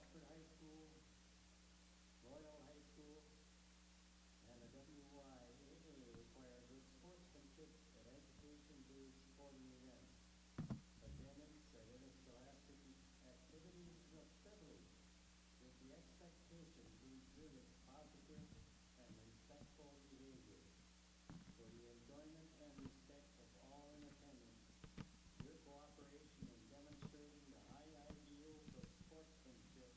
Stratford High School, Royal High School, and the WYAA require good sportsmanship at education-based sporting events. Attendance at interscholastic activities is a privilege with the expectation to exhibit positive and respectful behavior. For the enjoyment and respect of all in attendance, your cooperation in demonstrating the high ideals of sportsmanship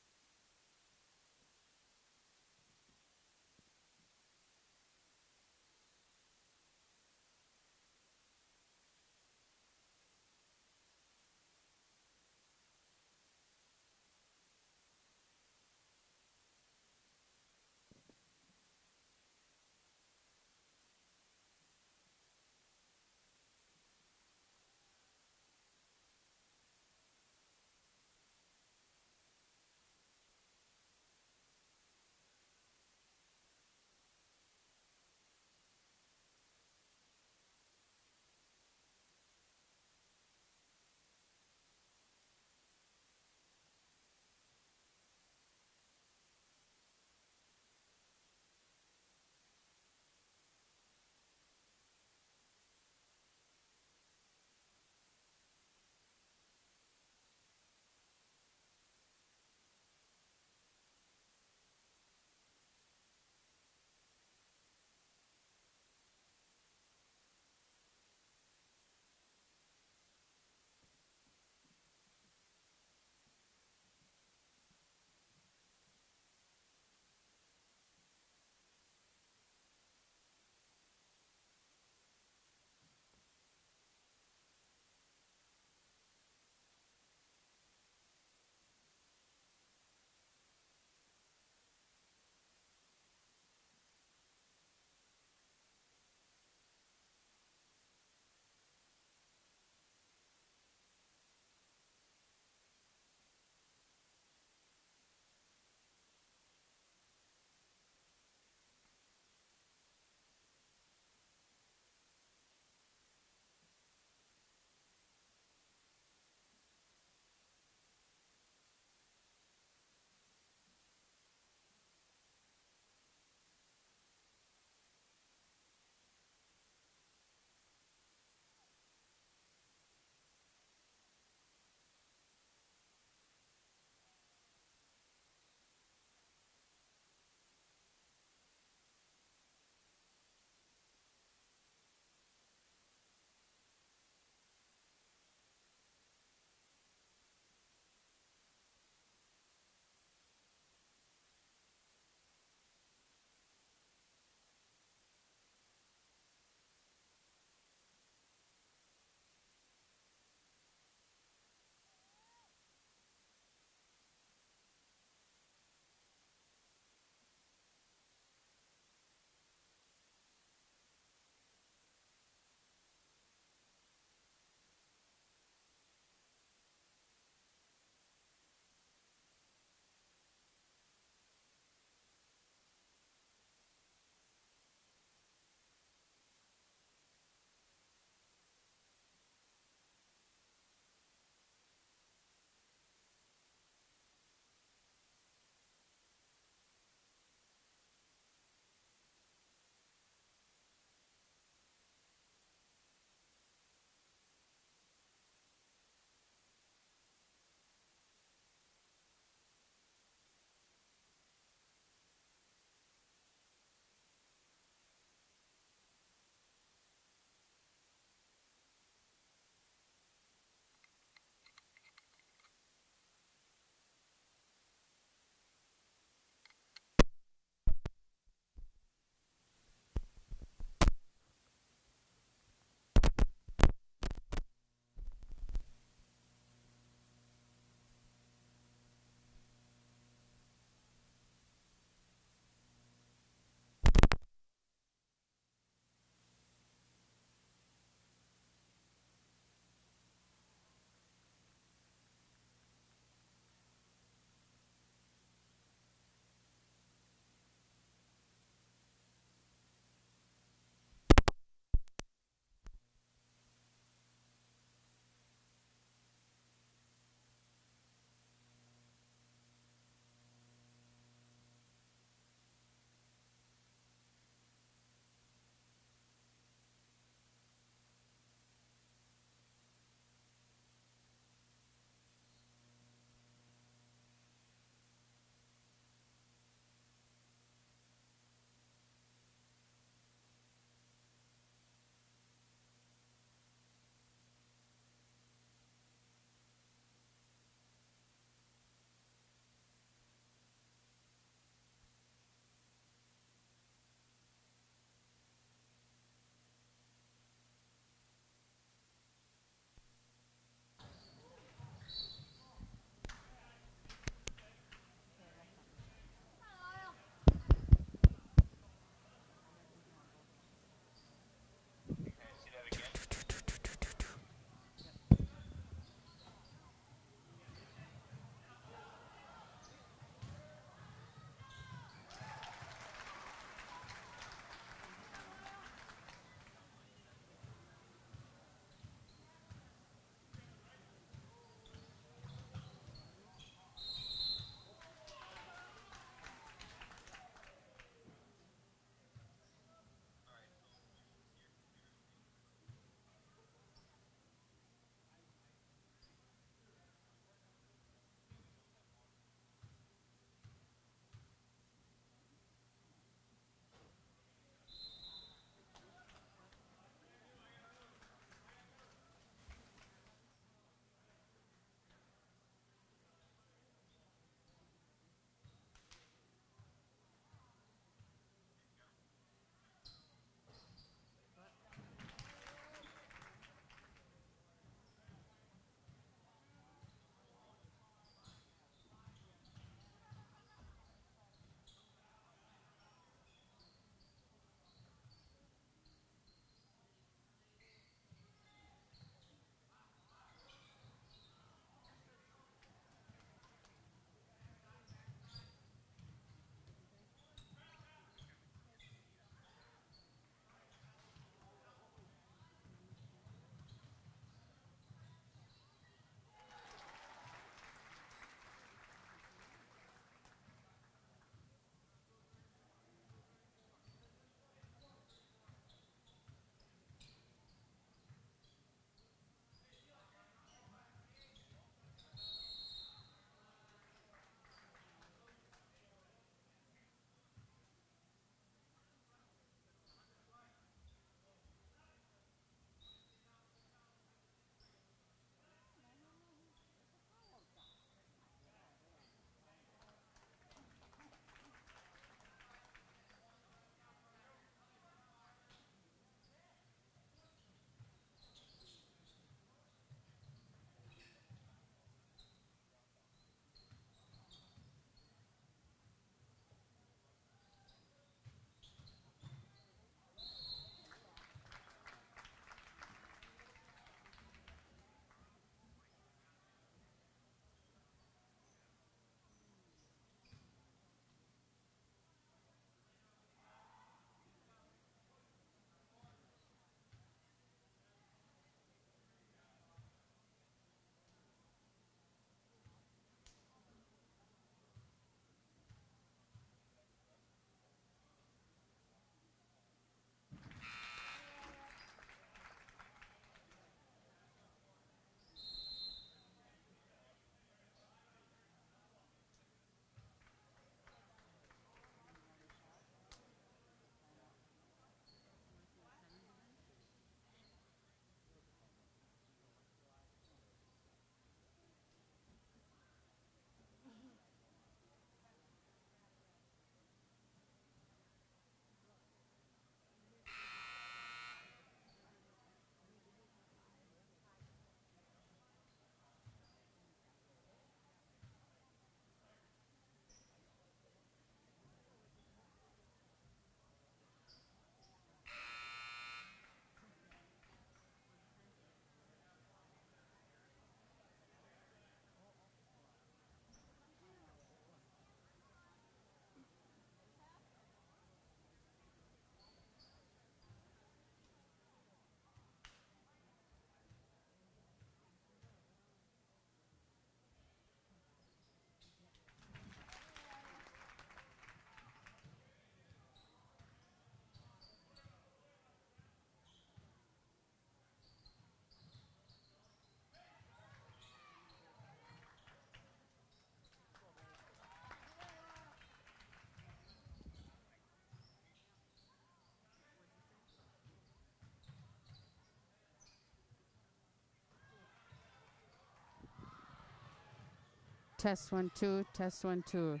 Test 1 2. Test 1 2.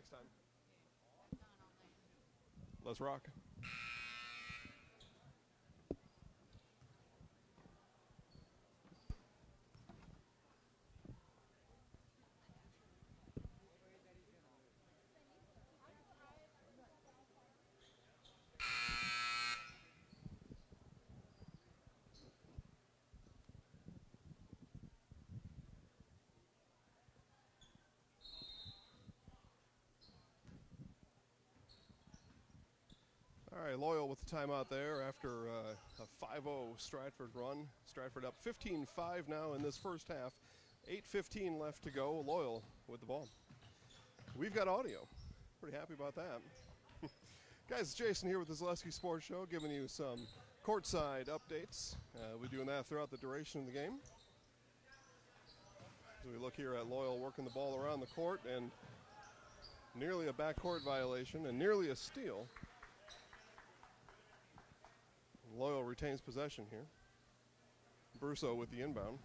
next time. Let's rock. All right, Loyal with the timeout there after a 5-0 Stratford run. Stratford up 15-5 now in this first half. 8:15 left to go. Loyal with the ball. We've got audio. Pretty happy about that. Guys, it's Jason here with the Zaleski Sports Show, giving you some courtside updates. We're doing that throughout the duration of the game. As we look here at Loyal working the ball around the court, and nearly a backcourt violation and nearly a steal. Loyal retains possession here. Brusso with the inbound.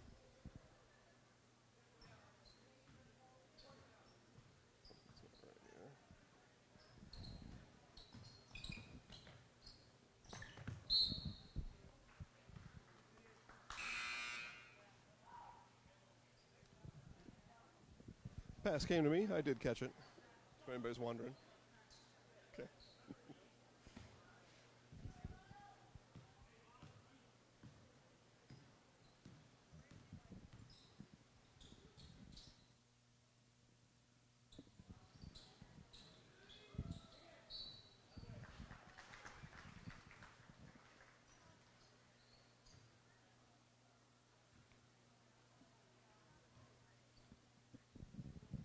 Pass came to me. I did catch it. If anybody's wondering. Okay.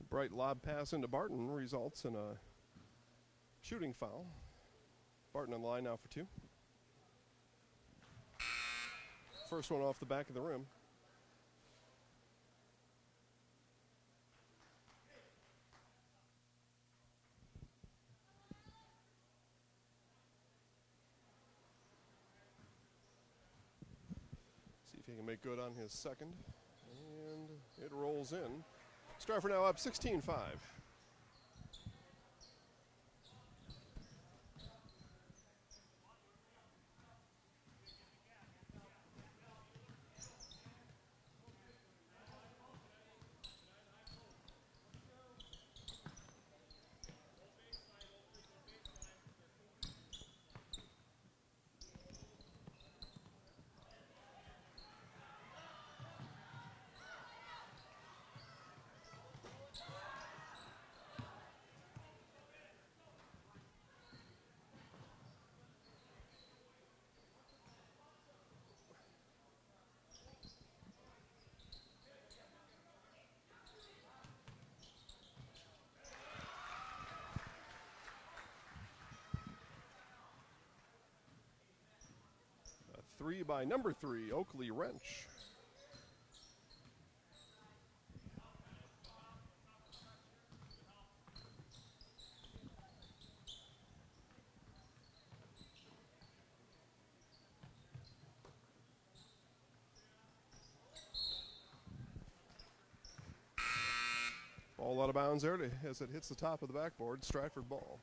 Bright lob pass into Barton results in a shooting foul. Barton on the line now for two. First one off the back of the rim. See if he can make good on his second. And it rolls in. Stratford now up 16-5. Three by number 3, Oakley Wrench. Ball out of bounds there as it hits the top of the backboard. Stratford ball.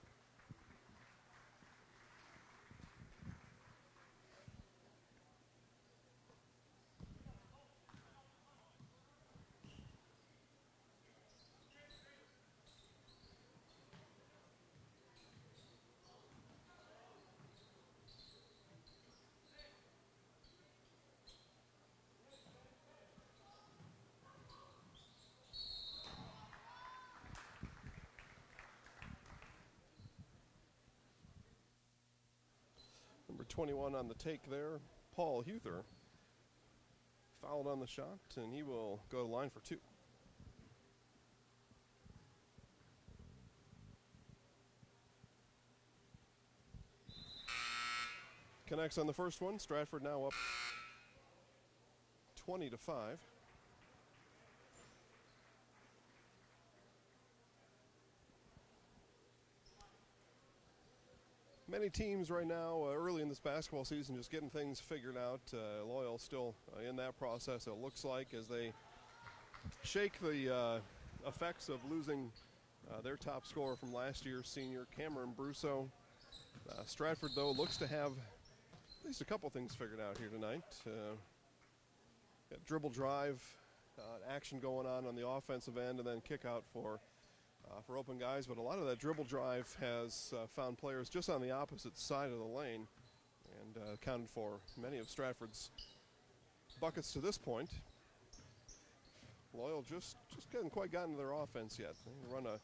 Number 21 on the take there, Paul Huther. Fouled on the shot, and he will go to the line for two. Connects on the first one. Stratford now up 20-5. Many teams right now, early in this basketball season, just getting things figured out. Loyal still in that process, it looks like, as they shake the effects of losing their top scorer from last year, senior Cameron Brusso. Stratford, though, looks to have at least a couple things figured out here tonight. Got dribble drive action going on the offensive end, and then kick out for open guys. But a lot of that dribble drive has found players just on the opposite side of the lane and accounted for many of Stratford's buckets to this point. Loyal just hadn't quite gotten to their offense yet. They run a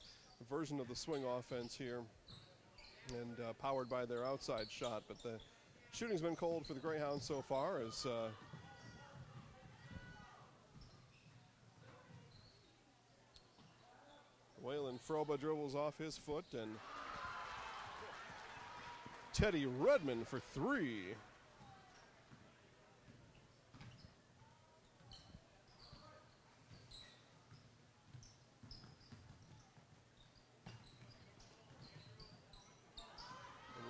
version of the swing offense here and powered by their outside shot. But the shooting's been cold for the Greyhounds so far as Waylon Froba dribbles off his foot, and Teddy Redmond for three.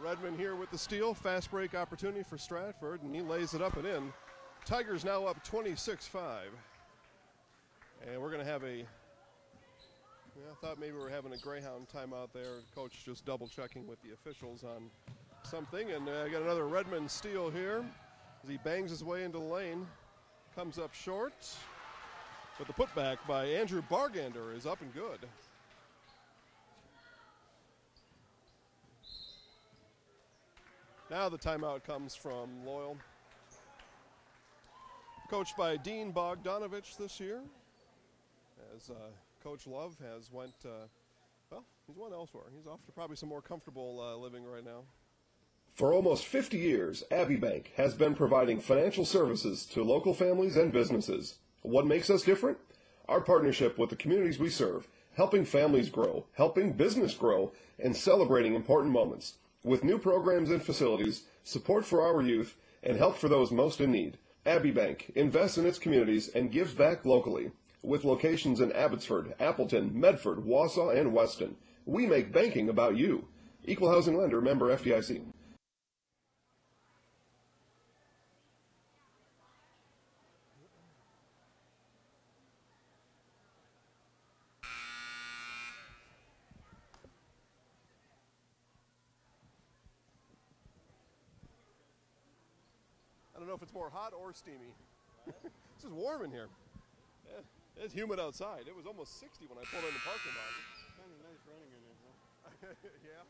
Redmond here with the steal. Fast break opportunity for Stratford, and he lays it up and in. Tigers now up 26-5. And we're going to have I thought maybe we were having a Greyhound timeout there. Coach just double checking with the officials on something. And got another Redmond steal here as he bangs his way into the lane. Comes up short. But the putback by Andrew Bargander is up and good. Now the timeout comes from Loyal. Coached by Dean Bogdanovich this year. As Coach Love has went, he's went elsewhere. He's off to probably some more comfortable living right now. For almost 50 years, Abbey Bank has been providing financial services to local families and businesses. What makes us different? Our partnership with the communities we serve, helping families grow, helping business grow, and celebrating important moments. With new programs and facilities, support for our youth, and help for those most in need, Abbey Bank invests in its communities and gives back locally. With locations in Abbotsford, Appleton, Medford, Wausau, and Weston, we make banking about you. Equal housing lender, member FDIC. I don't know if it's more hot or steamy. This is warm in here. Yeah, it's humid outside. It was almost 60 when I pulled in the parking lot. Kind of nice running in it, huh? Yeah.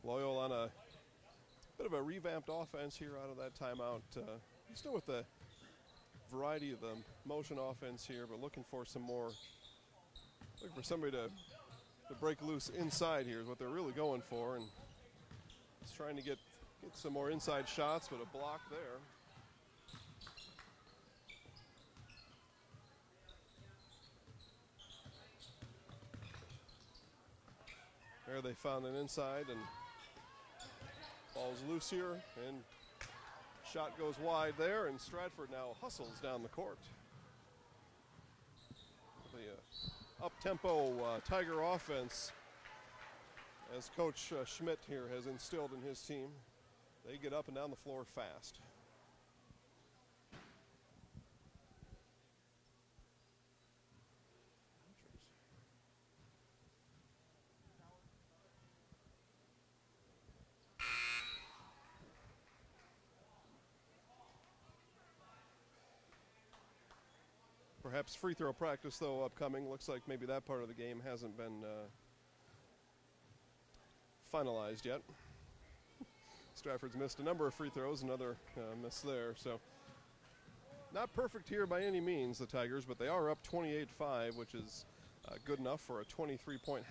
Loyal on a bit of a revamped offense here out of that timeout. Still with the variety of the motion offense here, but looking for some more, looking for somebody to break loose inside here is what they're really going for, and just trying to get some more inside shots, but a block there. There they found an inside, and ball's loose here, and shot goes wide there, and Stratford now hustles down the court. The up-tempo Tiger offense, as Coach Schmidt here has instilled in his team, they get up and down the floor fast. Perhaps free throw practice, though, upcoming. Looks like maybe that part of the game hasn't been finalized yet. Stratford's missed a number of free throws, another miss there. So not perfect here by any means, the Tigers, but they are up 28-5, which is good enough for a 23-point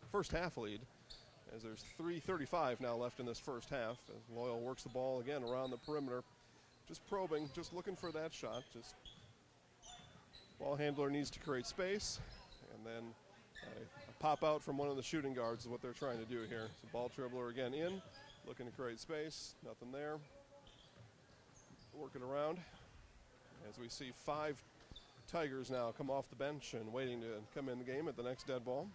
first half lead, as there's 3:35 now left in this first half. As Loyal works the ball again around the perimeter, just probing, just looking for that shot. Just ball handler needs to create space, and then a pop out from one of the shooting guards is what they're trying to do here. So ball dribbler again in, looking to create space, nothing there. work it around as we see 5 Tigers now come off the bench and waiting to come in the game at the next dead ball.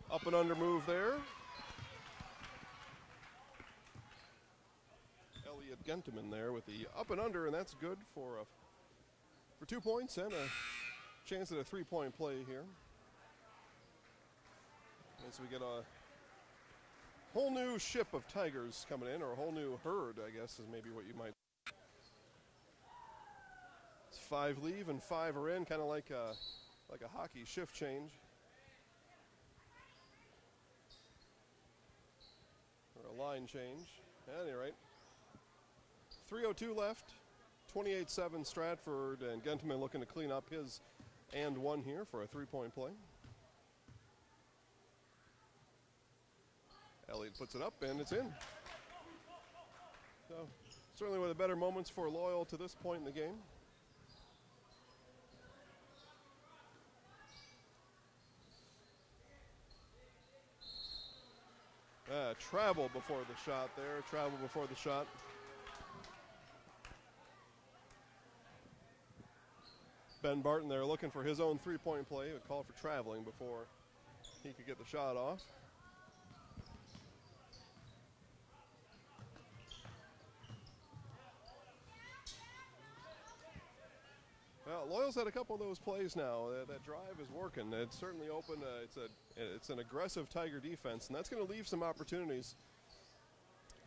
Up and under move there. Elliot Gentleman there with the up and under, and that's good for 2 points and a chance at a 3-point play here. As we get a whole new ship of Tigers coming in, or a whole new herd, I guess is maybe what you might. It's 5 leave and 5 are in, kind of like a hockey shift change. Or a line change. At any rate, 3:02 left, 28-7 Stratford, and Gentleman looking to clean up his and one here for a 3-point play. Elliott puts it up, and it's in. So, certainly one of the better moments for Loyal to this point in the game. Travel before the shot there, travel before the shot. Ben Barton there looking for his own 3-point play, a call for traveling before he could get the shot off. Well, Loyal's had a couple of those plays now. That drive is working. It's certainly open. It's an aggressive Tiger defense, and that's going to leave some opportunities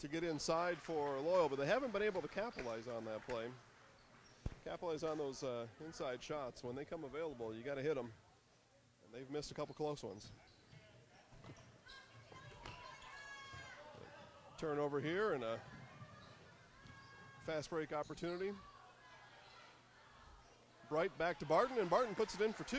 to get inside for Loyal, but they haven't been able to capitalize on that play. Capitalize on those inside shots. When they come available, you got to hit them, and they've missed a couple close ones. Turnover here and a fast break opportunity. Bright back to Barton, and Barton puts it in for 2.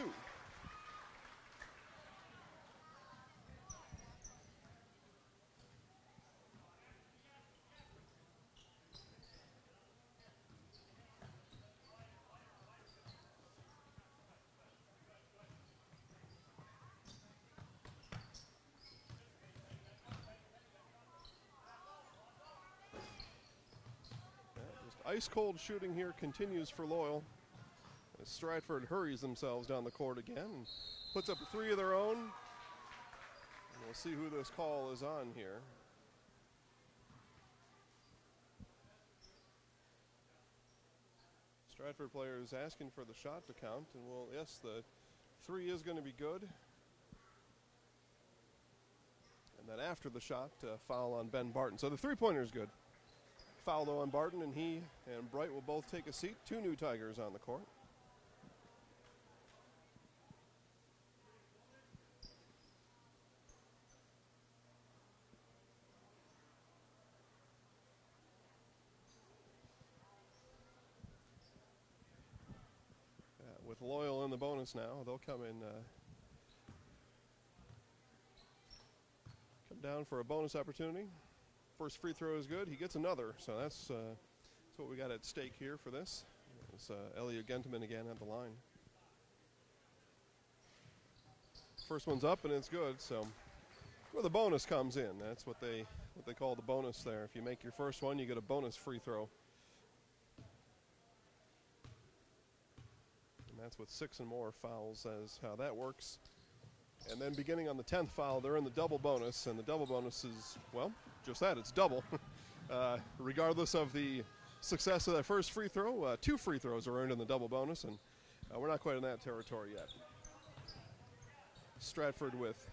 Ice cold shooting here continues for Loyal. As Stratford hurries themselves down the court again and puts up 3 of their own. And we'll see who this call is on here. Stratford players asking for the shot to count, and yes, the 3 is going to be good. And then after the shot, foul on Ben Barton. So the 3-pointer is good. Foul though on Barton, and he and Bright will both take a seat. 2 new Tigers on the court. With Loyal in the bonus now, they'll come down for a bonus opportunity. First free throw is good. He gets another, so that's what we got at stake here for this. It's Elliot Gentleman again at the line. First one's up and it's good. So where the bonus comes in, that's what they call the bonus there. If you make your first one, you get a bonus free throw. And that's with 6 and more fouls as how that works. And then beginning on the 10th foul, they're in the double bonus, and the double bonus is, well, just that, it's double. Regardless of the success of that first free throw, 2 free throws are earned in the double bonus, and we're not quite in that territory yet. Stratford with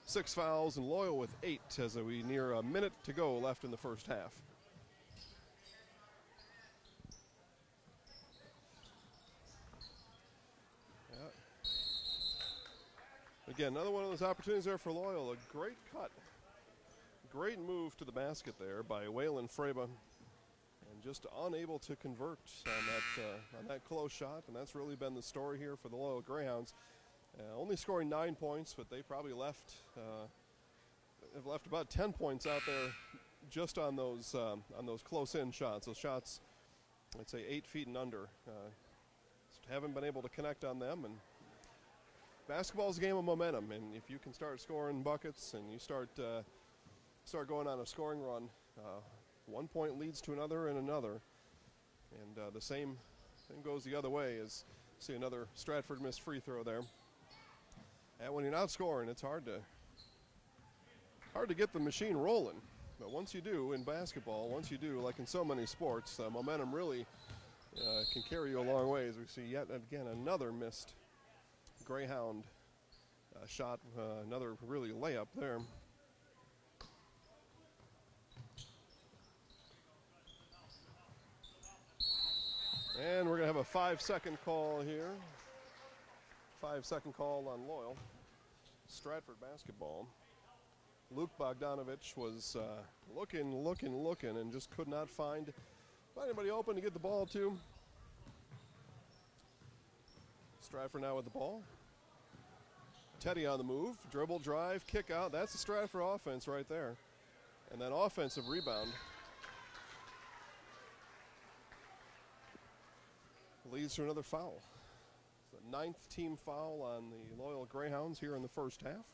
6 fouls and Loyal with 8 as we near a minute to go left in the first half. Again, another one of those opportunities there for Loyal. A great cut. Great move to the basket there by Waylon Fraba. And just unable to convert on that close shot. And that's really been the story here for the Loyal Greyhounds. Only scoring 9 points, but they probably have left about 10 points out there just on those close-in shots. Those shots, I'd say 8 feet and under. Haven't been able to connect on them, and basketball is a game of momentum, and if you can start scoring buckets and you start going on a scoring run, 1 point leads to another and another, and the same thing goes the other way. As see another Stratford missed free throw there. And when you're not scoring, it's hard to get the machine rolling. But once you do in basketball, like in so many sports, momentum really can carry you a long way. As we see yet again another missed Greyhound shot, another really layup there. And we're going to have a 5-second call here. 5-second call on Loyal. Stratford basketball. Luke Bogdanovich was looking, and just could not find anybody open to get the ball to. Stratford now with the ball. Teddy on the move, dribble, drive, kick out. That's the Stratford offense right there. And then offensive rebound. Leads to another foul. It's the 9th team foul on the Loyal Greyhounds here in the first half.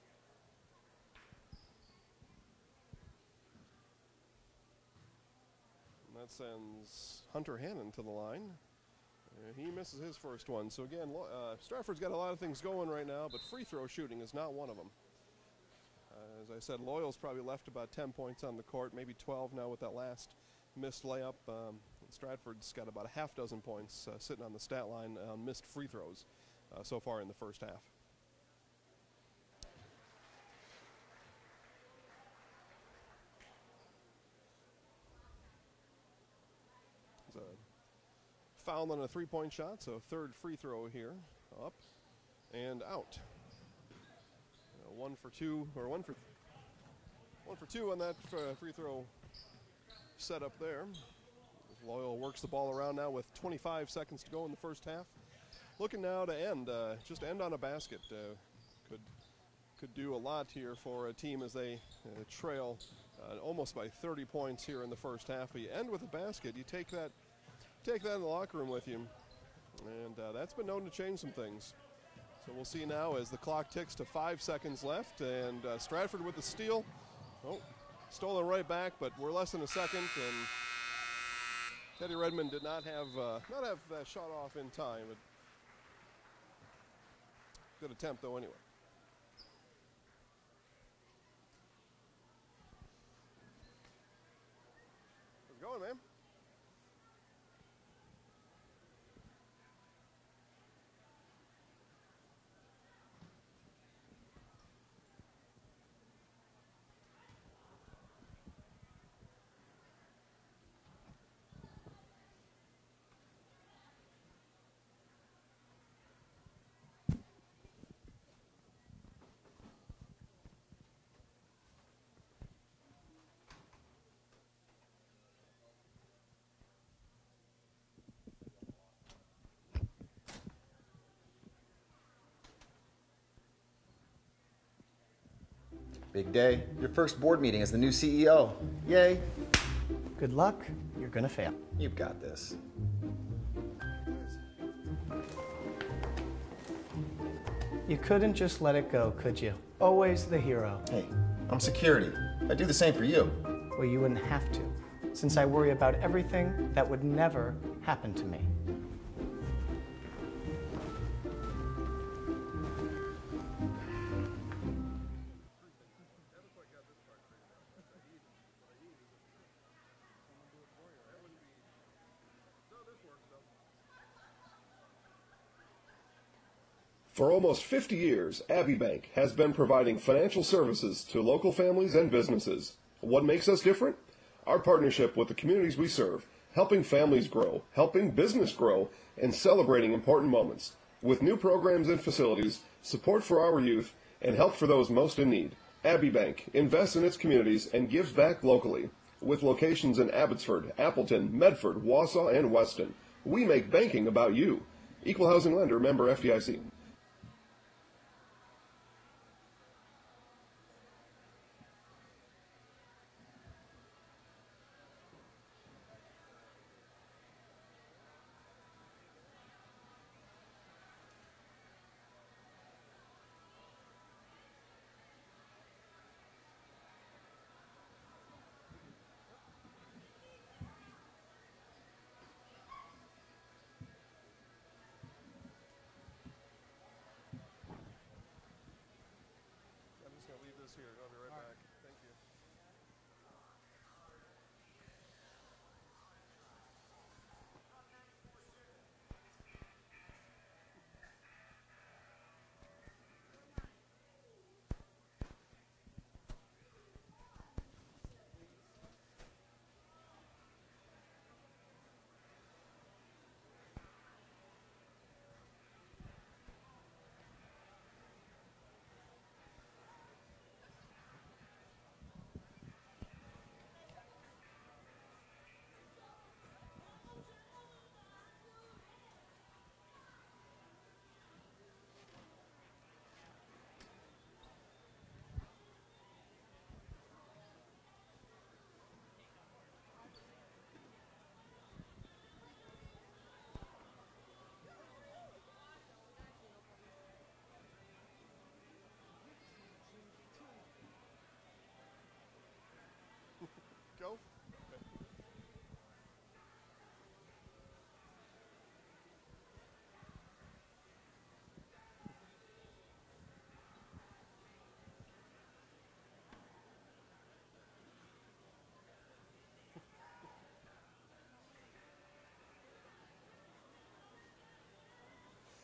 And that sends Hunter Hannon to the line. He misses his first one. So again, Stratford's got a lot of things going right now, but free throw shooting is not one of them. As I said, Loyal's probably left about 10 points on the court, maybe 12 now with that last missed layup. Stratford's got about a half dozen points sitting on the stat line on missed free throws so far in the first half. There's a foul on a three-point shot, so third free throw here, up and out. 1 for 2 on that free throw setup there. Loyal works the ball around now with 25 seconds to go in the first half. Looking now to end, just end on a basket. Could do a lot here for a team as they trail almost by 30 points here in the first half. But you end with a basket, you take that in the locker room with you, and that's been known to change some things. So we'll see now as the clock ticks to 5 seconds left, and Stratford with the steal. Oh, stolen right back, but we're less than a second, and Teddy Redmond did not have that shot off in time. But good attempt though anyway. How's it going, man? Big day. Your first board meeting as the new CEO. Yay. Good luck. You're gonna fail. You've got this. You couldn't just let it go, could you? Always the hero. Hey, I'm security. I'd do the same for you. Well, you wouldn't have to, since I worry about everything that would never happen to me. For almost 50 years, Abbey Bank has been providing financial services to local families and businesses. What makes us different? Our partnership with the communities we serve, helping families grow, helping business grow, and celebrating important moments. With new programs and facilities, support for our youth, and help for those most in need. Abbey Bank invests in its communities and gives back locally. With locations in Abbotsford, Appleton, Medford, Wausau, and Weston, we make banking about you. Equal housing lender, member FDIC. this here. I'll be right back. Thank you. Go.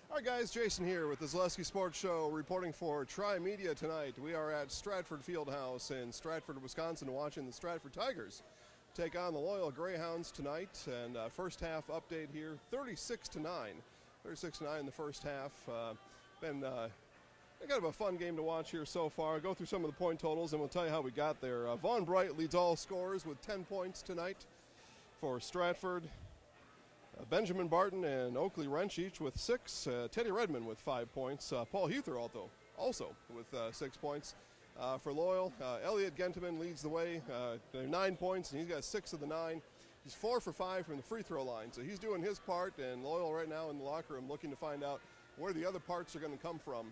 All right, guys, Jason here with the Zaleski Sports Show reporting for Tri-Media tonight. We are at Stratford Fieldhouse in Stratford, Wisconsin, watching the Stratford Tigers take on the Loyal Greyhounds tonight. And first half update here, 36-9. 36-9 in the first half. Been kind of a fun game to watch here so far. I'll go through some of the point totals and we'll tell you how we got there. Vaughn Bright leads all scorers with 10 points tonight for Stratford. Benjamin Barton and Oakley Wrench each with 6. Teddy Redmond with 5 points. Paul Huther also with 6 points. For Loyal, Elliot Gentleman leads the way. They're 9 points, and he's got 6 of the 9. He's 4 for 5 from the free throw line, so he's doing his part. And Loyal right now in the locker room looking to find out where the other parts are going to come from.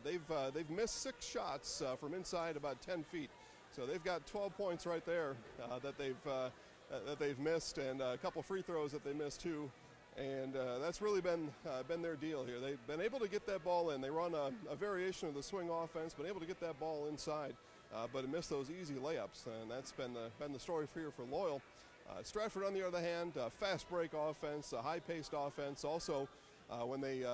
They've missed 6 shots from inside about 10 feet, so they've got 12 points right there that they've missed, and a couple free throws that they missed too. And that's really been their deal here. They've been able to get that ball in. They run a variation of the swing offense, been able to get that ball inside, but missed those easy layups, and that's been the story here for Loyal. Stratford, on the other hand, fast break offense, a high-paced offense. Also, when they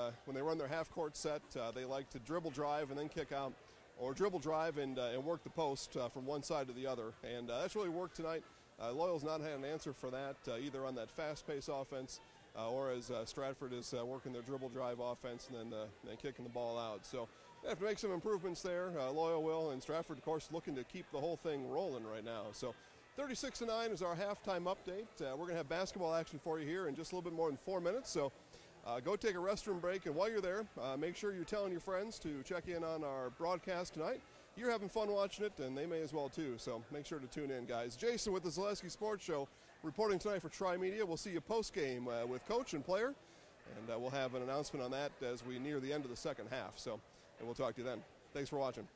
run their half-court set, they like to dribble drive and then kick out, or dribble drive and work the post from one side to the other. And that's really worked tonight. Loyal's not had an answer for that, either on that fast-paced offense or as Stratford is working their dribble drive offense and then kicking the ball out. So they have to make some improvements there. Loyal will, and Stratford, of course, looking to keep the whole thing rolling right now. So 36-9 is our halftime update. We're going to have basketball action for you here in just a little bit more than 4 minutes. So go take a restroom break, and while you're there, make sure you're telling your friends to check in on our broadcast tonight. You're having fun watching it, and they may as well too, so make sure to tune in, guys. Jason with the Zaleski Sports Show reporting tonight for Tri-Media. We'll see you post-game with coach and player, and we'll have an announcement on that as we near the end of the second half. So, and we'll talk to you then. Thanks for watching.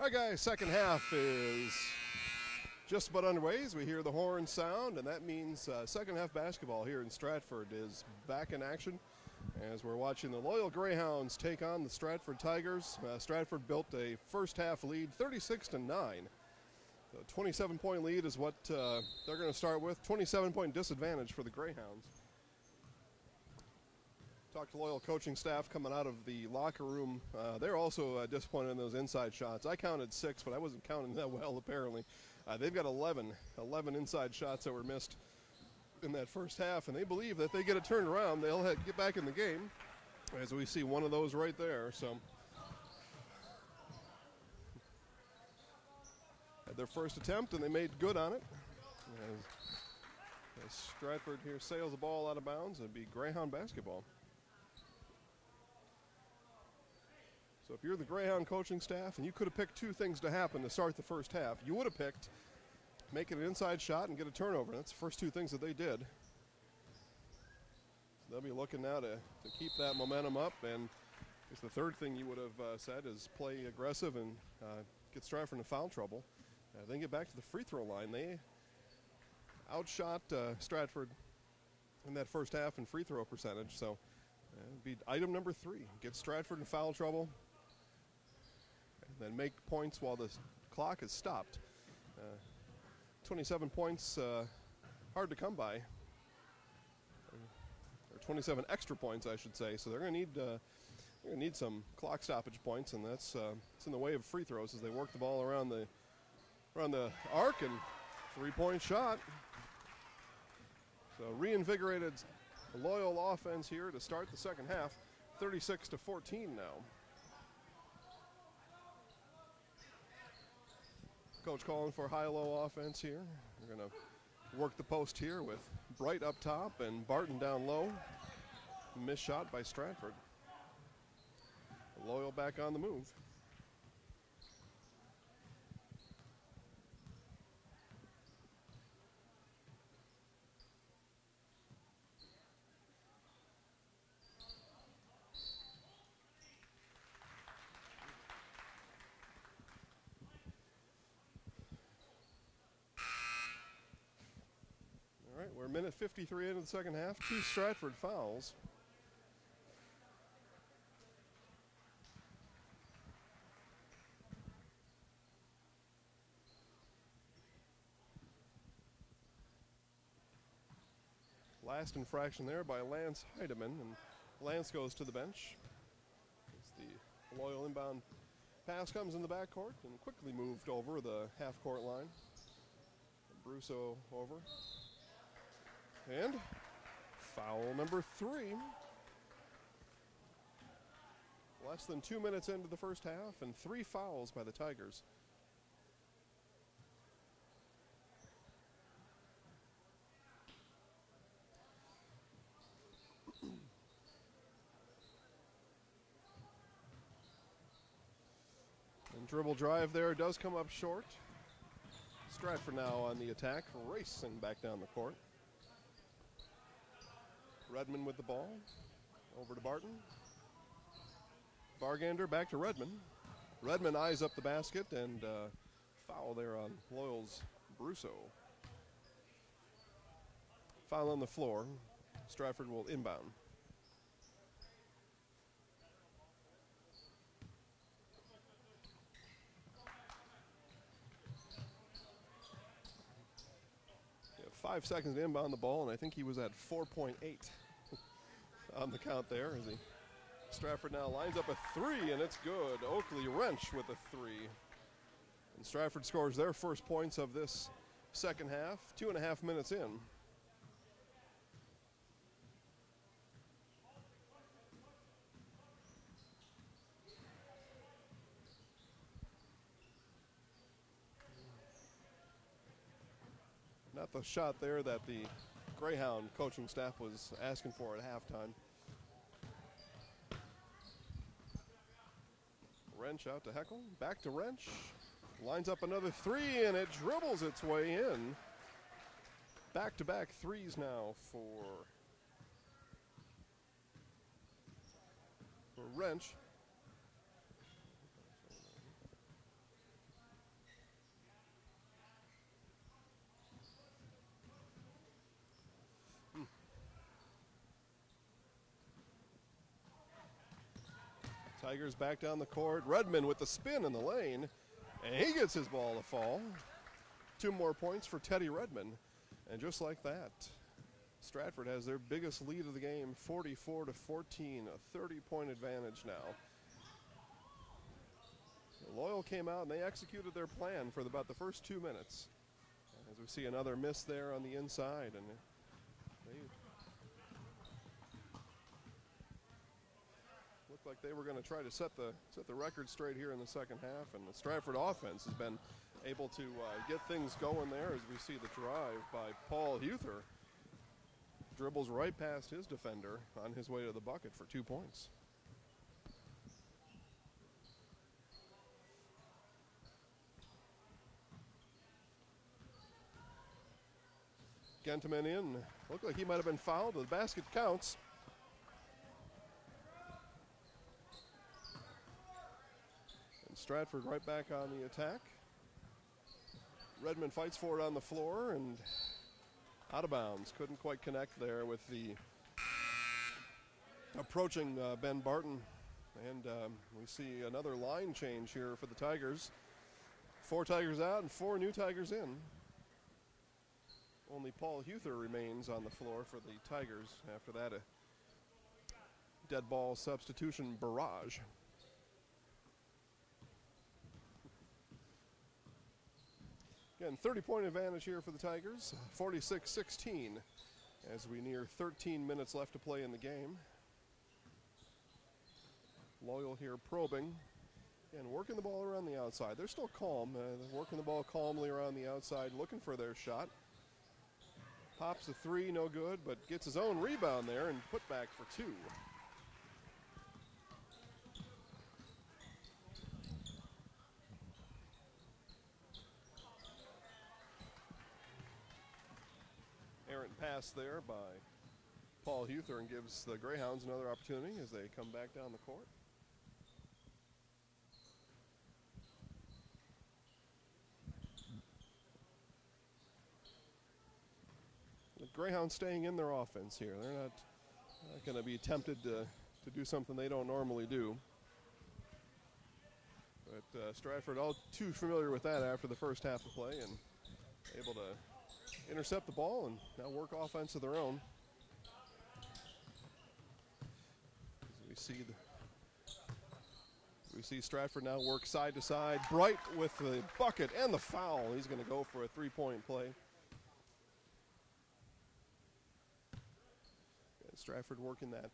All right, guys, second half is just about underway as we hear the horn sound, and that means second half basketball here in Stratford is back in action as we're watching the Loyal Greyhounds take on the Stratford Tigers. Stratford built a first half lead, 36-9. The 27-point lead is what they're going to start with. 27-point disadvantage for the Greyhounds. Talked to Loyal coaching staff coming out of the locker room. They're also disappointed in those inside shots. I counted 6, but I wasn't counting that well, apparently. They've got 11 inside shots that were missed in that first half, and they believe that if they get it turned around, they'll get back in the game, as we see one of those right there. So had their first attempt, and they made good on it. As Stratford here sails the ball out of bounds, it'd be Greyhound basketball. So if you're the Greyhound coaching staff and you could have picked 2 things to happen to start the first half, you would have picked make it an inside shot and get a turnover. That's the first 2 things that they did. So they'll be looking now to keep that momentum up. And I guess the third thing you would have said is play aggressive and get Stratford into foul trouble. Then get back to the free throw line. They outshot Stratford in that first half in free throw percentage. So it'd be item number 3. Get Stratford in foul trouble. Then make points while the clock is stopped. 27 points, hard to come by. Or 27 extra points, I should say. So they're going to need some clock stoppage points, and that's it's in the way of free throws as they work the ball around the arc, and 3-point shot. So reinvigorated Loyal offense here to start the second half, 36-14 now. Coach calling for high-low offense here. We're going to work the post here with Bright up top and Barton down low. Missed shot by Stratford. Loyal back on the move. We're a minute 53 into the second half. 2 Stratford fouls. Last infraction there by Lance Heidemann, and Lance goes to the bench. As the Loyal inbound pass comes in the backcourt and quickly moved over the half-court line. Brusso over. And foul number 3. Less than 2 minutes into the first half, and 3 fouls by the Tigers. And dribble drive there does come up short. Stratford now on the attack, racing back down the court. Redmond with the ball. Over to Barton. Bargander back to Redmond. Redmond eyes up the basket, and foul there on Loyal's Brusso. Foul on the floor. Stratford will inbound. Yeah, 5 seconds to inbound the ball, and I think he was at 4.8 on the count there. As Stratford now lines up a 3, and it's good. Oakley Wrench with a 3. And Stratford scores their first points of this second half, 2.5 minutes in. Not the shot there that the Greyhound coaching staff was asking for at halftime. Wrench out to Heckle, back to Wrench. Lines up another 3, and it dribbles its way in. Back-to-back 3s now for Wrench. Tigers back down the court. Redmond with the spin in the lane, and he gets his ball to fall. 2 more points for Teddy Redmond, and just like that, Stratford has their biggest lead of the game, 44-14, a 30-point advantage now. Loyal came out and they executed their plan for about the first 2 minutes. As we see another miss there on the inside, and they looked like they were going to try to set the record straight here in the second half, and the Stratford offense has been able to get things going there as we see the drive by Paul Huther. Dribbles right past his defender on his way to the bucket for 2 points. Gentleman in, looked like he might have been fouled. The basket counts. And Stratford right back on the attack. Redmond fights for it on the floor and out of bounds. Couldn't quite connect there with the approaching Ben Barton. And we see another line change here for the Tigers. 4 Tigers out and 4 new Tigers in. Only Paul Huther remains on the floor for the Tigers after that dead ball substitution barrage. Again, 30-point advantage here for the Tigers, 46-16 as we near 13 minutes left to play in the game. Loyal here probing and working the ball around the outside. They're still calm, working the ball calmly around the outside, looking for their shot. Pops a 3, no good, but gets his own rebound there and put back for 2. Errant pass there by Paul Huther and gives the Greyhounds another opportunity as they come back down the court. The Greyhounds staying in their offense here. They're not going to be tempted to do something they don't normally do. But Stratford all too familiar with that after the first half of play and able to intercept the ball and now work offense of their own. As we see Stratford now work side to side. Bright with the bucket and the foul. He's going to go for a 3-point play. Stratford working that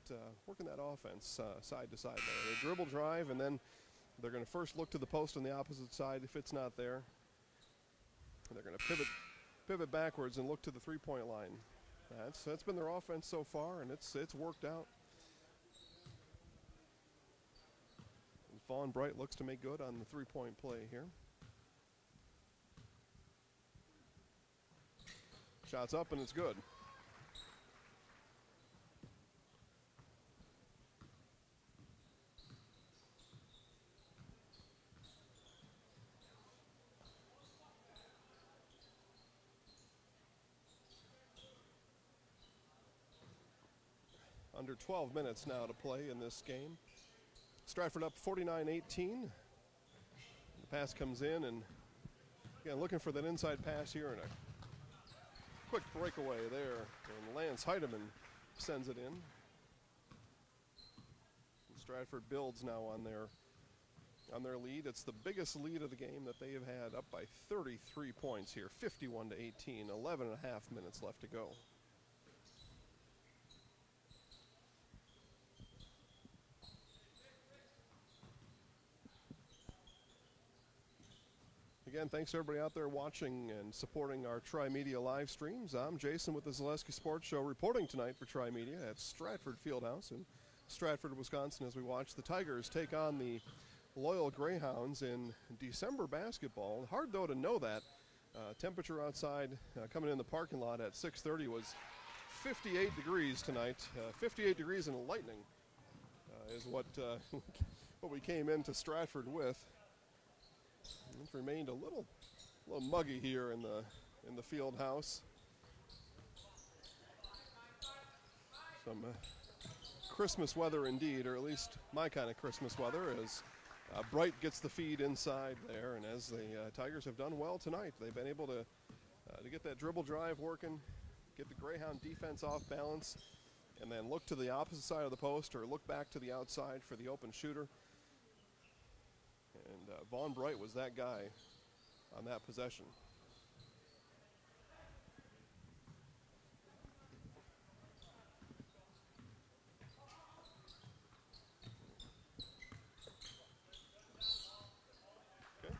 offense side to side there. They dribble drive, and then they're going to first look to the post on the opposite side if it's not there. And they're going to pivot backwards and look to the 3-point line. That's been their offense so far, and it's worked out. And Vaughn Bright looks to make good on the 3-point play here. Shots up, and it's good. Under 12 minutes now to play in this game. Stratford up 49-18. The pass comes in, and again looking for that inside pass here, and a quick breakaway there. And Lance Heidemann sends it in. And Stratford builds now on their lead. It's the biggest lead of the game that they have had, up by 33 points here, 51-18, 11 and a half minutes left to go. Again, thanks to everybody out there watching and supporting our Tri-Media live streams. I'm Jason with the Zaleski Sports Show, reporting tonight for Tri-Media at Stratford Fieldhouse in Stratford, Wisconsin, as we watch the Tigers take on the Loyal Greyhounds in December basketball. Hard, though, to know that. Temperature outside coming in the parking lot at 6:30 was 58 degrees tonight. 58 degrees and lightning is what we came into Stratford with. It's remained a little muggy here in the field house. Some Christmas weather indeed, or at least my kind of Christmas weather, as Bright gets the feed inside there, and as the Tigers have done well tonight, they've been able to get that dribble drive working, get the Greyhound defense off balance, and then look to the opposite side of the post or look back to the outside for the open shooter. And Vaughn Bright was that guy on that possession. Okay.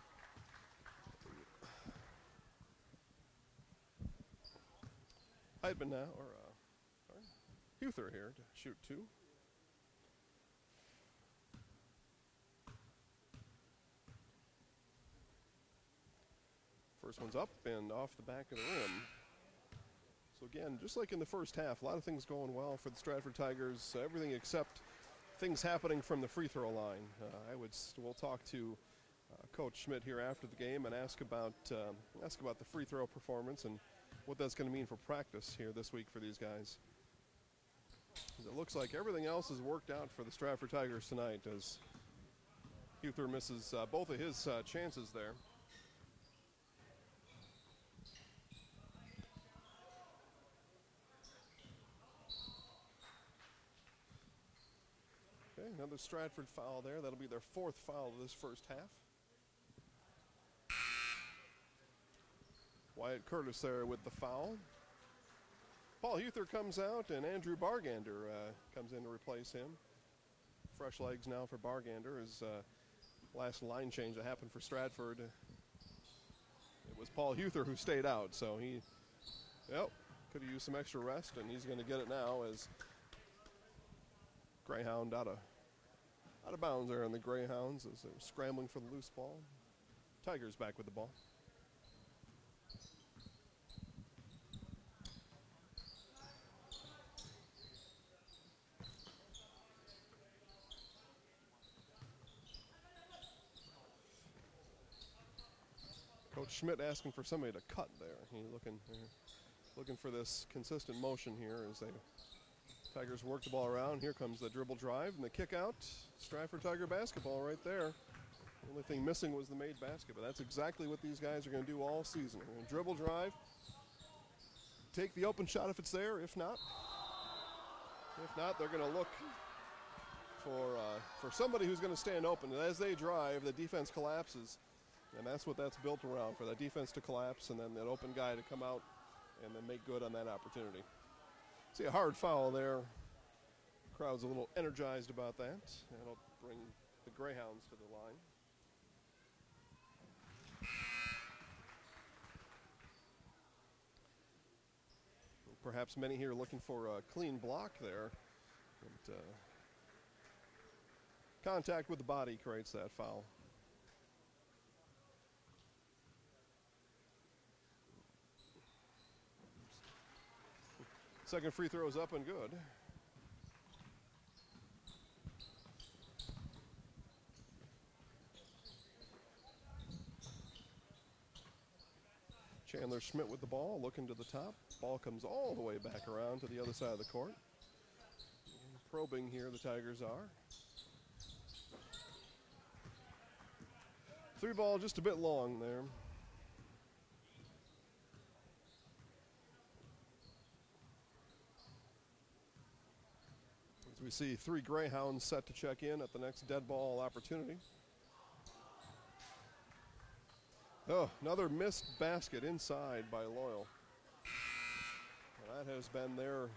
Heidman now, or Huther here to shoot two. First one's up and off the back of the rim. So again, just like in the first half, a lot of things going well for the Stratford Tigers. Everything except things happening from the free throw line. We'll talk to Coach Schmidt here after the game and ask about the free throw performance and what that's going to mean for practice here this week for these guys. It looks like everything else has worked out for the Stratford Tigers tonight as Huther misses both of his chances there. Okay, another Stratford foul there. That'll be their fourth foul of this first half. Wyatt Curtis there with the foul. Paul Huther comes out, and Andrew Bargander comes in to replace him. Fresh legs now for Bargander. His last line change that happened for Stratford, it was Paul Huther who stayed out, so he could have used some extra rest, and he's going to get it now as Greyhound out of bounds there on the Greyhounds as they're scrambling for the loose ball. Tigers back with the ball. Coach Schmidt asking for somebody to cut there. He's looking for this consistent motion here as they Tigers work the ball around. Here comes the dribble drive and the kick out. Stratford Tiger basketball right there. The only thing missing was the made basket, but that's exactly what these guys are going to do all season. They're going to dribble drive, take the open shot if it's there. If not, they're going to look for somebody who's going to stand open. And as they drive, the defense collapses. And that's what that's built around, for that defense to collapse and then that open guy to come out and then make good on that opportunity. See a hard foul there. Crowd's a little energized about that. That'll bring the Greyhounds to the line. Perhaps many here looking for a clean block there. But, contact with the body creates that foul. Second free throw is up and good. Chandler Schmidt with the ball, looking to the top. Ball comes all the way back around to the other side of the court. Probing here, the Tigers are. Three ball just a bit long there. We see three Greyhounds set to check in at the next dead ball opportunity. Oh, another missed basket inside by Loyal. And that has been their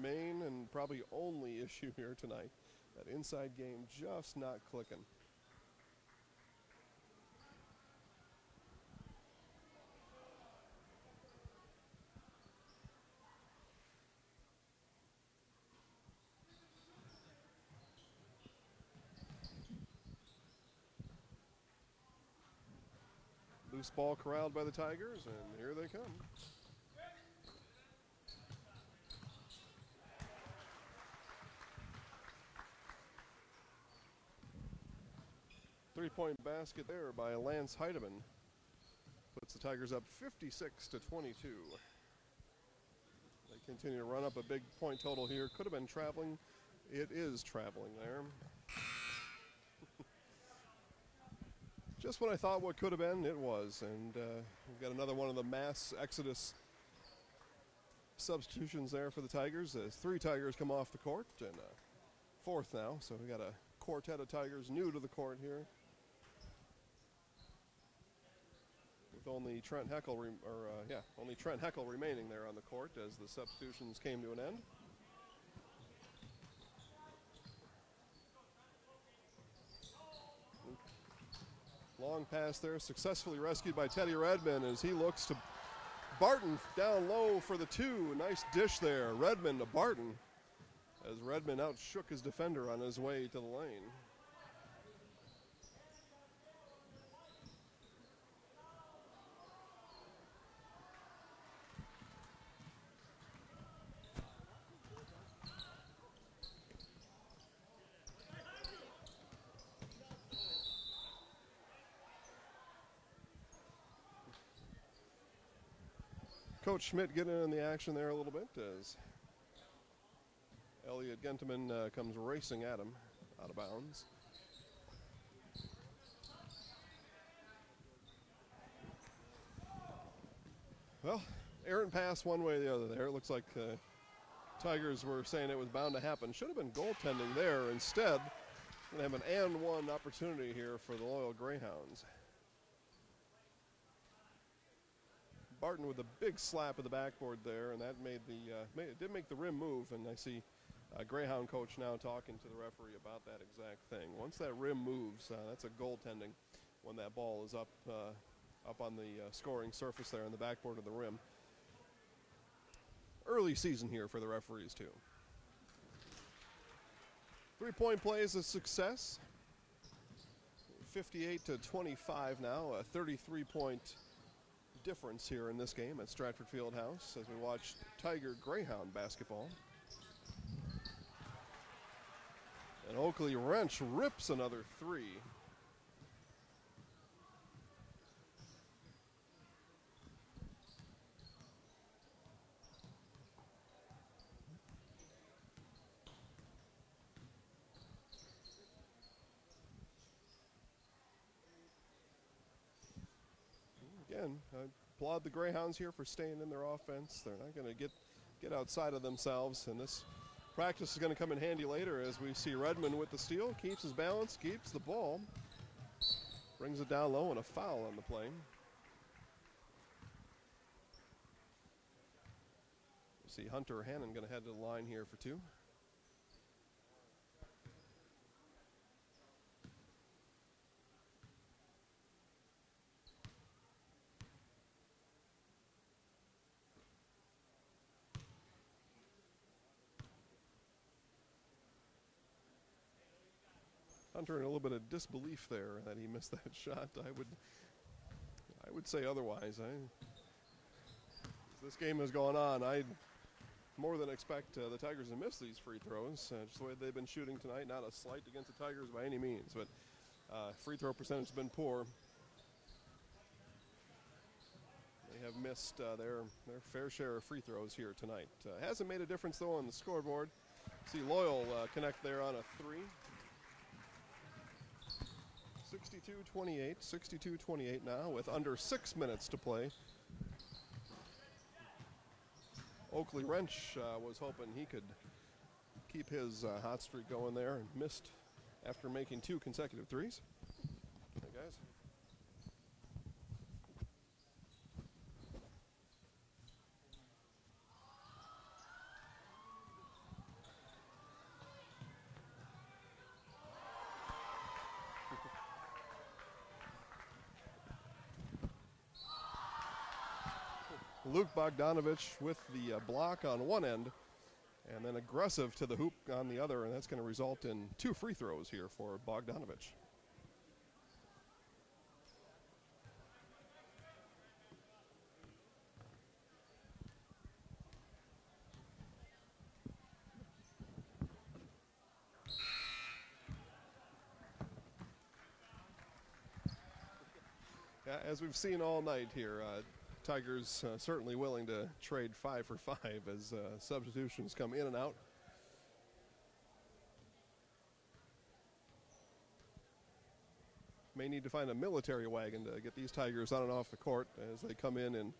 main and probably only issue here tonight. That inside game just not clicking. Loose ball corralled by the Tigers, and here they come. Three-point basket there by Lance Heidemann. Puts the Tigers up 56-22. They continue to run up a big point total here. Could have been traveling It is traveling there. Just when I thought what could have been, it was. And we've got another one of the mass exodus substitutions there for the Tigers as 3 Tigers come off the court and 4th now. So we got a quartet of Tigers new to the court here. With only Trent Heckel, only Trent Heckel remaining there on the court as the substitutions came to an end. Long pass there, successfully rescued by Teddy Redmond as he looks to Barton down low for the 2. Nice dish there, Redmond to Barton as Redmond outshook his defender on his way to the lane. Coach Schmidt getting in the action there a little bit as Elliot Gentleman comes racing at him out of bounds. Well, errant pass one way or the other there. It looks like Tigers were saying it was bound to happen. Should have been goaltending there. Instead, going to have an and one opportunity here for the Loyal Greyhounds. Barton with a big slap of the backboard there, and that made the it did make the rim move. And I see Greyhound coach now talking to the referee about that exact thing. Once that rim moves, that's a goaltending when that ball is up on the scoring surface there on the backboard of the rim. Early season here for the referees too. 3-point play is a success. 58-25 now, a 33-point difference here in this game at Stratford Fieldhouse as we watch Tiger Greyhound basketball. And Oakley Wrench rips another 3. Again, I applaud the Greyhounds here for staying in their offense. They're not going to get outside of themselves, and this practice is going to come in handy later as we see Redmond with the steal, keeps his balance, keeps the ball, brings it down low, and a foul on the play. We see Hunter Hannon going to head to the line here for 2. Hunter in a little bit of disbelief there that he missed that shot. I would say otherwise. As this game has gone on, I more than expect the Tigers to miss these free throws. Just the way they've been shooting tonight. Not a slight against the Tigers by any means, but free throw percentage has been poor. They have missed their fair share of free throws here tonight. Hasn't made a difference though on the scoreboard. See Loyal connect there on a 3. 62-28 now with under 6 minutes to play. Oakley Wrench was hoping he could keep his hot streak going there and missed after making 2 consecutive threes. Hey guys. Luke Bogdanovich with the block on one end and then aggressive to the hoop on the other, and that's going to result in 2 free throws here for Bogdanovich. Yeah, as we've seen all night here, Tigers certainly willing to trade 5 for 5 as substitutions come in and out. may need to find a military wagon to get these Tigers on and off the court as they come in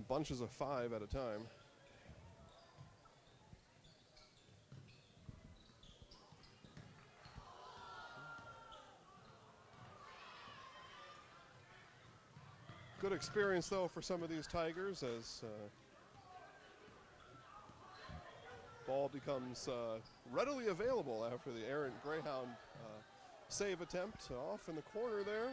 bunches of 5 at a time. Good experience, though, for some of these Tigers as ball becomes readily available after the errant Greyhound save attempt off in the corner there.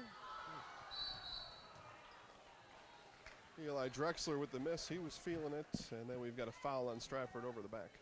Eli Drexler with the miss. He was feeling it, and then we've got a foul on Stratford over the back.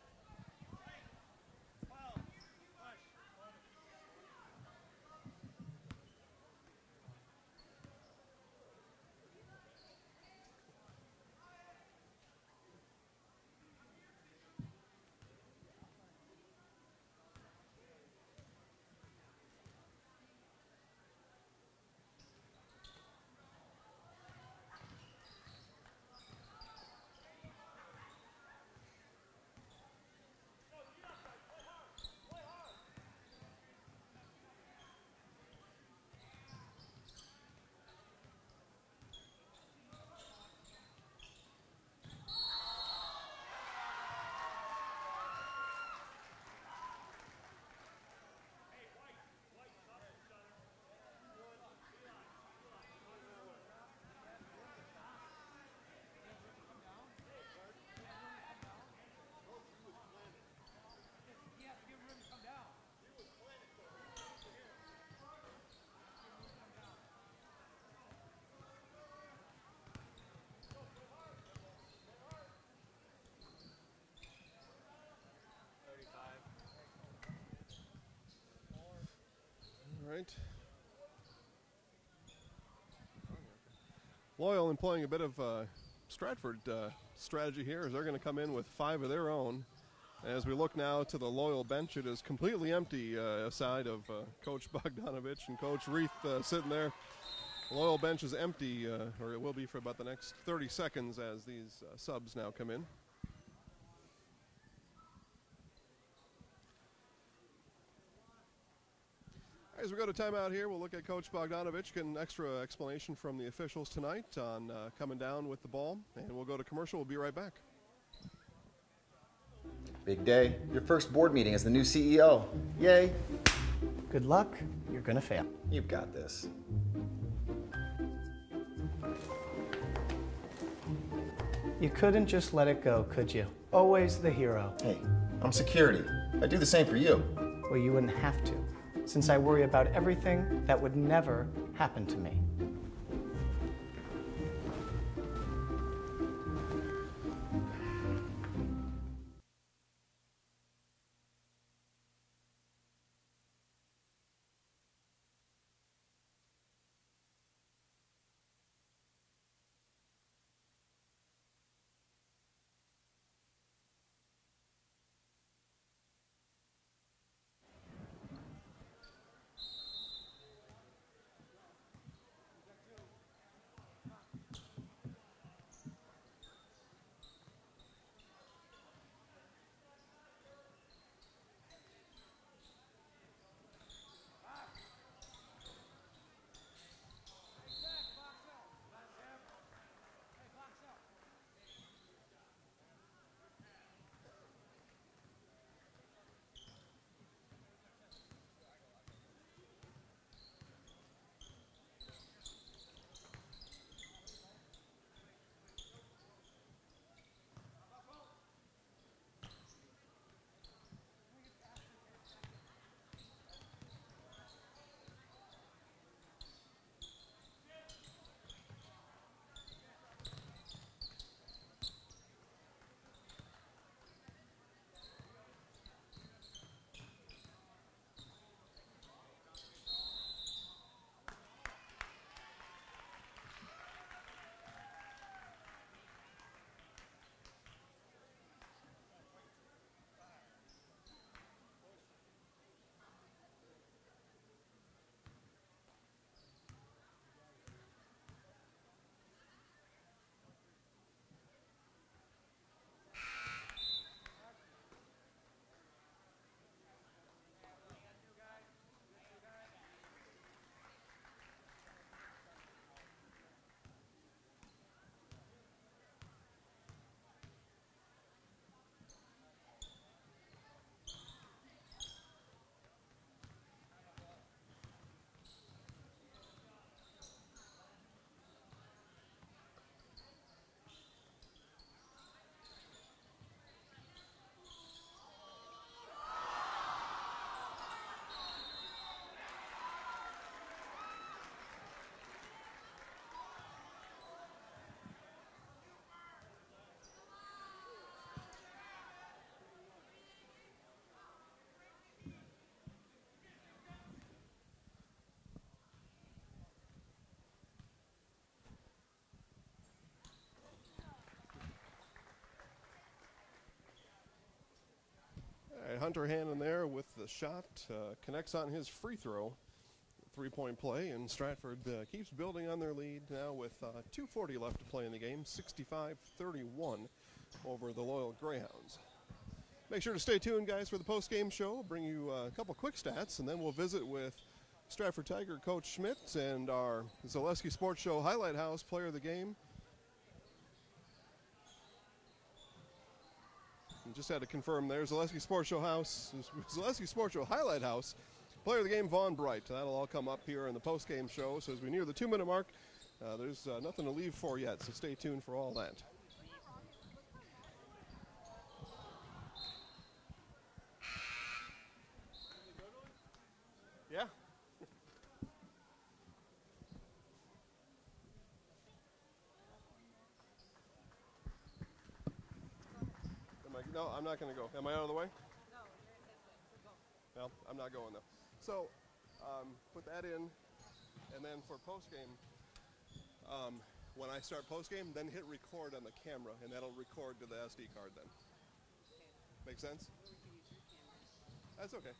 All right. Loyal employing a bit of Stratford strategy here as they're going to come in with 5 of their own. As we look now to the Loyal bench, it is completely empty aside of Coach Bogdanovich and Coach Reith sitting there. Loyal bench is empty, or it will be for about the next 30 seconds as these subs now come in. As we go to timeout here, we'll look at Coach Bogdanovich, get an extra explanation from the officials tonight on coming down with the ball, and we'll go to commercial. We'll be right back. Big day. Your first board meeting as the new CEO. Yay. Good luck. You're gonna fail. You've got this. You couldn't just let it go, could you? Always the hero. Hey, I'm security. I'd do the same for you. Well, you wouldn't have to, since I worry about everything that would never happen to me. Hunter Hannon there with the shot. Connects on his free throw. 3-point play, and Stratford keeps building on their lead now with 2:40 left to play in the game, 65-31 over the Loyal Greyhounds. Make sure to stay tuned, guys, for the post-game show. I'll bring you a couple quick stats, and then we'll visit with Stratford Tiger Coach Schmidt and our Zaleski Sports Show Highlight House player of the game. And just had to confirm there, Zaleski Sports Show Highlight House. Player of the game, Vaughn Bright. That'll all come up here in the post-game show. So as we near the 2-minute mark, there's nothing to leave for yet, so stay tuned for all that. Yeah. No, I'm not going to go. Am I out of the way? No, you're in this way, so go. Well, I'm not going, though. So, put that in, and then for post-game, when I start post-game, then hit record on the camera, and that'll record to the SD card then. Okay. Make sense? Or we can use your camera. That's okay.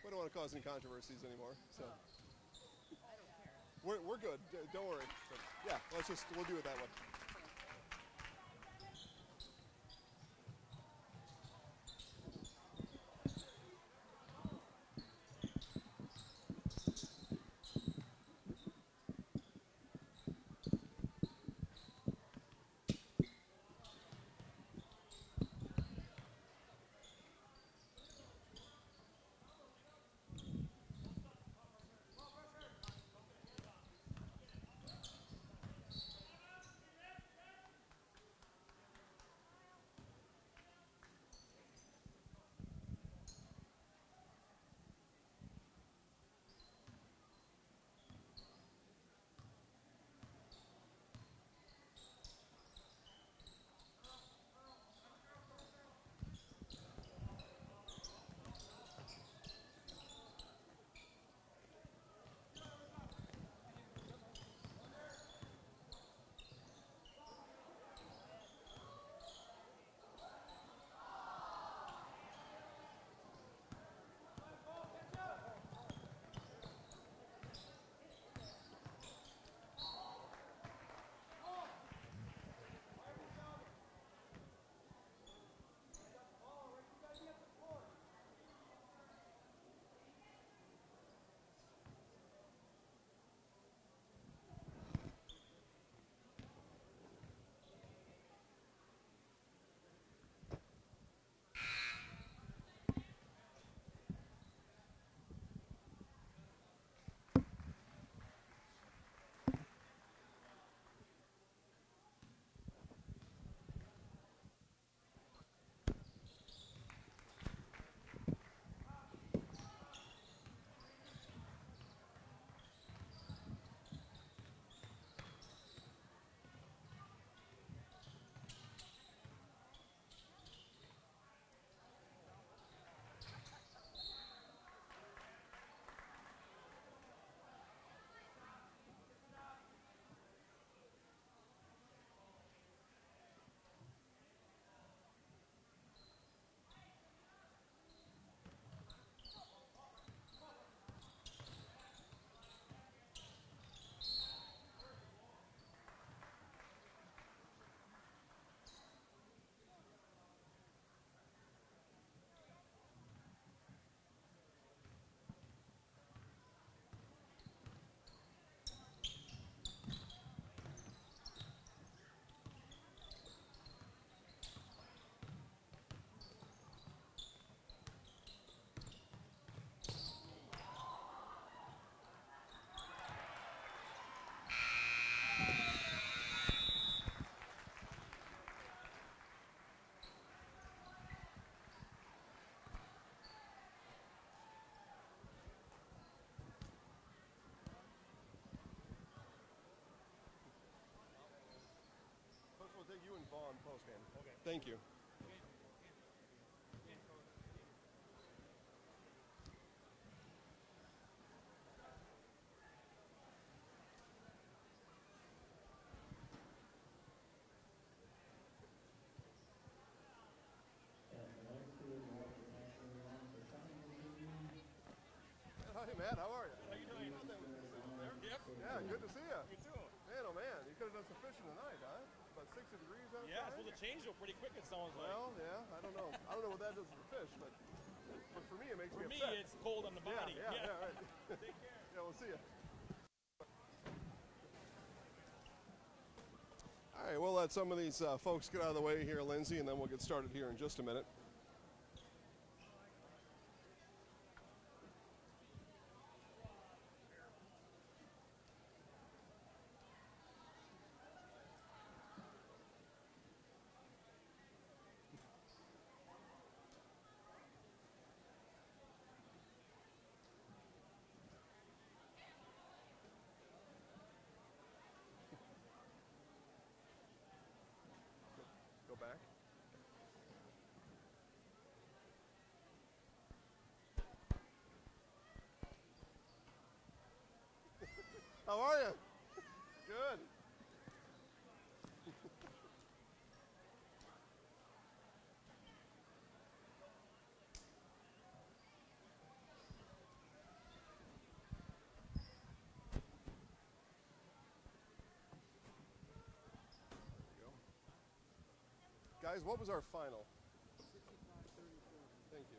We don't want to cause any controversies anymore, so. I don't care. We're good. Don't worry. But yeah, we'll do it that way. You and Vaughn post-game. Okay. Thank you. Matt, how are you? How you doing? Yep. Yeah, good to see you. Me too. Man, oh man, you could have done some fishing tonight, huh? About 60 degrees outside. Yeah, it's supposed to change though pretty quick, it sounds like. Well, yeah, I don't know. I don't know what that does to the fish, but for me it makes For me me, upset. it's cold on the body. Yeah, right. Take care. Yeah, we'll see you. All right, we'll let some of these folks get out of the way here, Lindsay, and then we'll get started here in just a minute. Go back. How are you? Good. Guys, what was our final? 65-34. Thank you.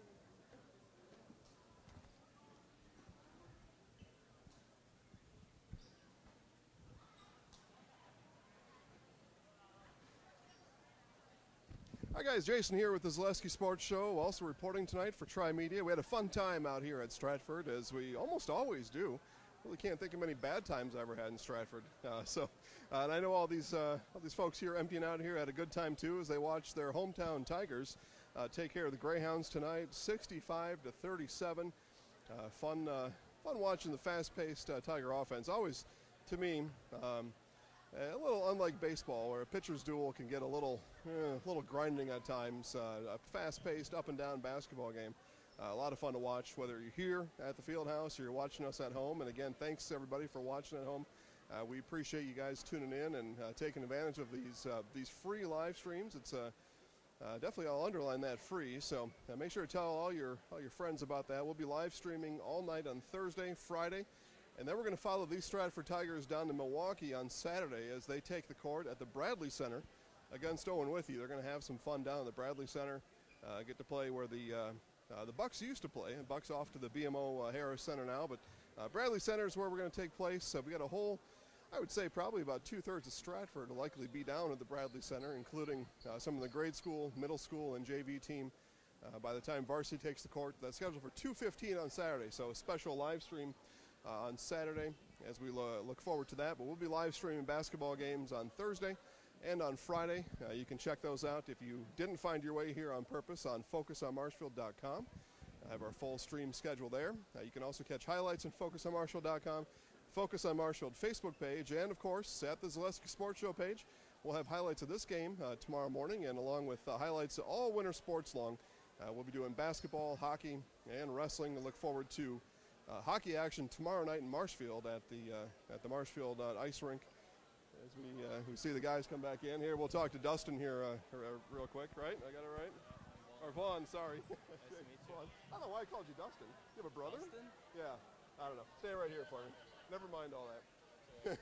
Hi guys, Jason here with the Zaleski Sports Show, also reporting tonight for Tri-Media. We had a fun time out here at Stratford, as we almost always do. Really can't think of many bad times I ever had in Stratford. And I know all these folks here emptying out here had a good time too, as they watched their hometown Tigers take care of the Greyhounds tonight, 65-37. Fun watching the fast-paced Tiger offense. Always, to me, a little unlike baseball, where a pitcher's duel can get a little grinding at times. A fast-paced, up-and-down basketball game. A lot of fun to watch, whether you're here at the field house or you're watching us at home. And again, thanks everybody for watching at home. We appreciate you guys tuning in and taking advantage of these free live streams. It's definitely, I'll underline that, free. So make sure to tell all your friends about that. We'll be live streaming all night on Thursday, Friday, and then we're going to follow these Stratford Tigers down to Milwaukee on Saturday as they take the court at the Bradley Center against Owen Withee. They're going to have some fun down at the Bradley Center. Get to play where the Bucks used to play. And Bucks off to the BMO Harris Center now, but Bradley Center is where we're going to take place. We got a whole, I would say probably about 2/3 of Stratford will likely be down at the Bradley Center, including some of the grade school, middle school, and JV team. By the time varsity takes the court, that's scheduled for 2:15 on Saturday. So a special live stream on Saturday as we look forward to that. But we'll be live streaming basketball games on Thursday and on Friday. You can check those out if you didn't find your way here on purpose on FocusOnMarshfield.com. I have our full stream schedule there. You can also catch highlights on FocusOnMarshfield.com, Focus on Marshfield Facebook page, and of course at the Zaleski Sports Show page. We'll have highlights of this game tomorrow morning, and along with highlights of all winter sports long. We'll be doing basketball, hockey, and wrestling. I look forward to hockey action tomorrow night in Marshfield at the Marshfield ice rink. As we see the guys come back in here, we'll talk to Dustin here real quick, right? I got it right? Or Vaughn, sorry. Nice to meet you. Vaughn. I don't know why I called you Dustin. You have a brother? Dustin? Yeah, I don't know. Stay right here for me. Never mind all that.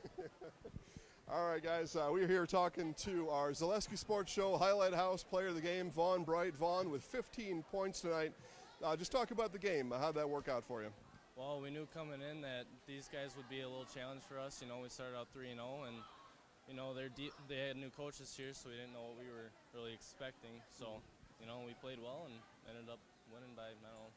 All right, guys, we're here talking to our Zaleski Sports Show Highlight House player of the game, Vaughn Bright. Vaughn with 15 points tonight. Just talk about the game. How'd that work out for you? Well, we knew coming in that these guys would be a little challenge for us. You know, we started out 3-0, and you know they had new coaches here, so we didn't know what we were really expecting. So, you know, we played well and ended up winning by, I don't know,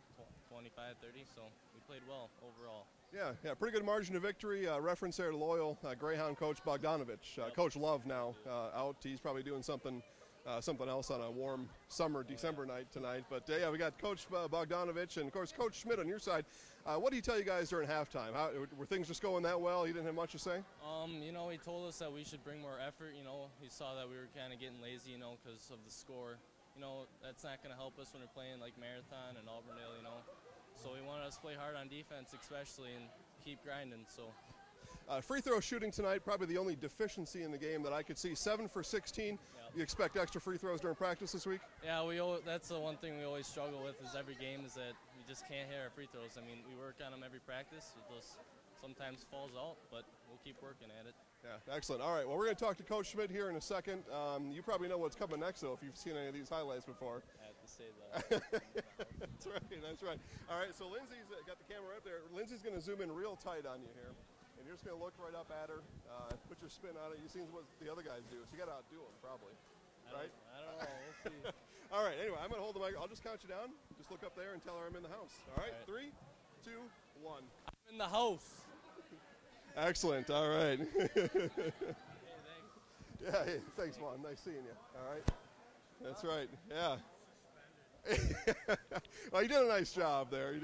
25-30. So we played well overall. Yeah, pretty good margin of victory. Reference there to loyal Greyhound coach Bogdanovich. Yep. Coach Love now out. He's probably doing something else on a warm summer December night tonight. But yeah, we got Coach Bogdanovich and of course Coach Schmidt on your side. What did he tell you guys during halftime? Were things just going that well? He didn't have much to say? You know, he told us that we should bring more effort. You know, he saw that we were kind of getting lazy, you know, because of the score. You know, that's not going to help us when we're playing like Marathon and Auburndale, you know. So he wanted us to play hard on defense especially and keep grinding. So. Free throw shooting tonight, probably the only deficiency in the game that I could see. 7 for 16. Yep. You expect extra free throws during practice this week? Yeah, that's the one thing we always struggle with is every game is that we just can't hit our free throws. I mean, we work on them every practice. It just sometimes falls out, but we'll keep working at it. Yeah, excellent. All right, well, we're going to talk to Coach Schmidt here in a second. You probably know what's coming next, though, if you've seen any of these highlights before. I have to say that. That's right, that's right. All right, so Lindsay's got the camera up there. Lindsay's going to zoom in real tight on you here. And you're just going to look right up at her, put your spin on it. You've seen what the other guys do, so you got to outdo them, probably. Right? I don't know. We'll see. All right, anyway, I'm going to hold the mic. I'll just count you down. Just look up there and tell her I'm in the house. All right, 3, 2, 1. I'm in the house. Excellent, all right. Hey, thanks. Yeah, hey, thanks, Mom. Nice seeing you. All right. That's right, yeah. Well, you did a nice job there.